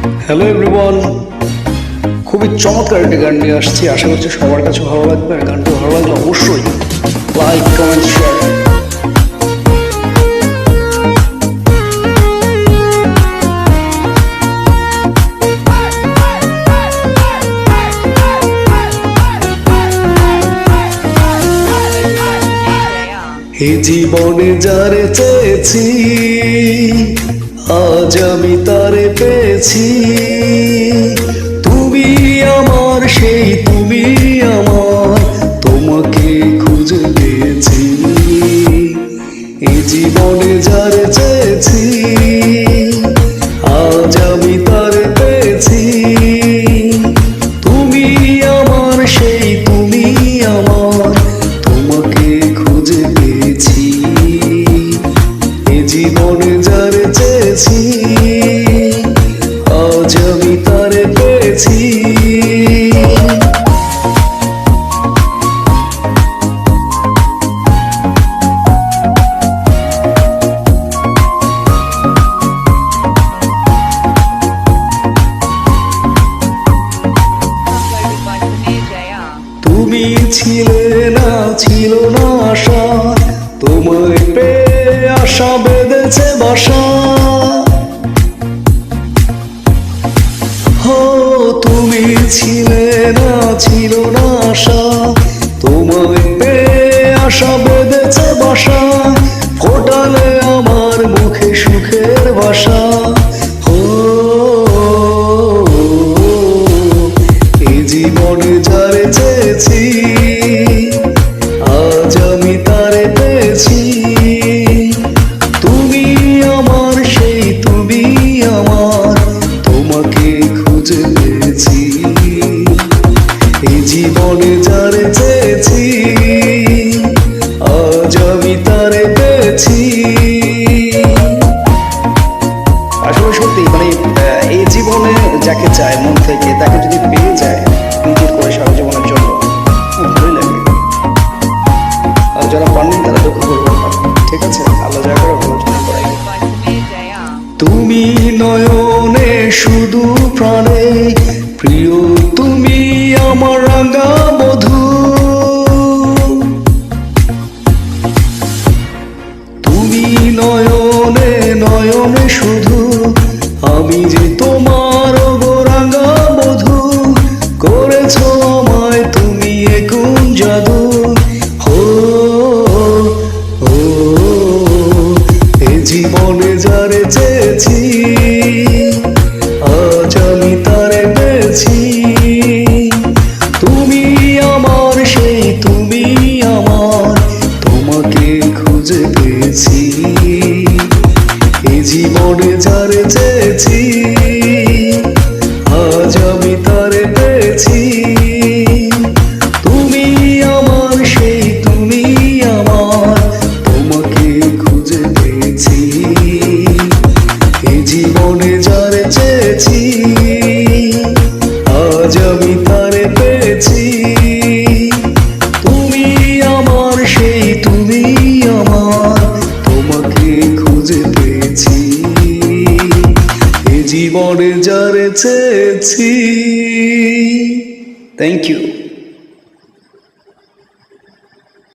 Hello everyone, খুবই চমৎকার একটা গান নিয়ে আসছি। আশা করছি সবার কাছে ভালো লাগবে। আর গানটা ভালো লাগলে অবশ্যই লাইক, কমেন্ট, শেয়ার। এই জীবনে যারে চেয়েছি, আজ আমি তারে পেয়েছি। তুমি আমার, সেই তুমি আমার, তোমাকে খুঁজে পেয়েছি। এই জীবনে যারে চেয়েছি, আজ আমি তারে পেয়েছি। তুমি আমার, সেই তুমি আমার, তোমাকে খুঁজে পেয়েছি। এই জীবনে যারে চেয়েছি, আজ আমি তারে পেয়েছি। তুমি ছিলে না, ছিল না আশা, তোমায় পেয়ে আশা বেঁধেছে বাসা। হো তুমি ছিলে না, ছিল না আশা, তোমায় পেয়ে আশা বেঁধেছে বাসা। ফোটালে আমার মুখে সুখের বাসা। হো এই জীবনে যারে চেয়েছি, আজ আমি তারে পেয়েছি। তুমি আমার, সেই তুমি আমার, তোমাকে খুঁজে পেয়েছি। এই জীবনে যারে চেয়েছি, আজ আমি তারে পেয়েছি। আসলে সত্যি এই জীবনে যাকে চায় মন থেকে, তাকে যদি পেয়ে যায় নিজের করে সারা জীবনের জন্য, ভালোই লাগে। আর যারা পাননি তারা দুঃখ করবে না। ঠিক আছে, আল্লাহ যা করে ভালো জন্য করাই। তুমি নয়নে শুধু প্রাণে, প্রিয় তুমি আমার রাঙা বধূ। তুমি নয়নে নয়নে শুধু, আমি যে তোমার রাঙা বধূ। করেছো আমায় তুমি এ কোন জাদু। হো ও এ জীবনে যারে চেয়েছি, আজ আমি তারে পেয়েছি। তুমি আমার, সেই তুমি আমার, তোমাকে খুঁজে পেয়েছি। এই জীবনে যারে চেয়েছি, আজ আমি তারে পেয়েছি। তুমি আমার, সেই তুমি আমার, তোমাকে খুঁজে পেয়েছি। এই জীবনে যারে চেয়েছি, আজ আমি তারে পেয়েছি। তুমি আমার, সেই তুমি আমার, তোমাকে খুঁজে পেয়েছি। এই জীবনে যারে চেয়েছি। Thank you.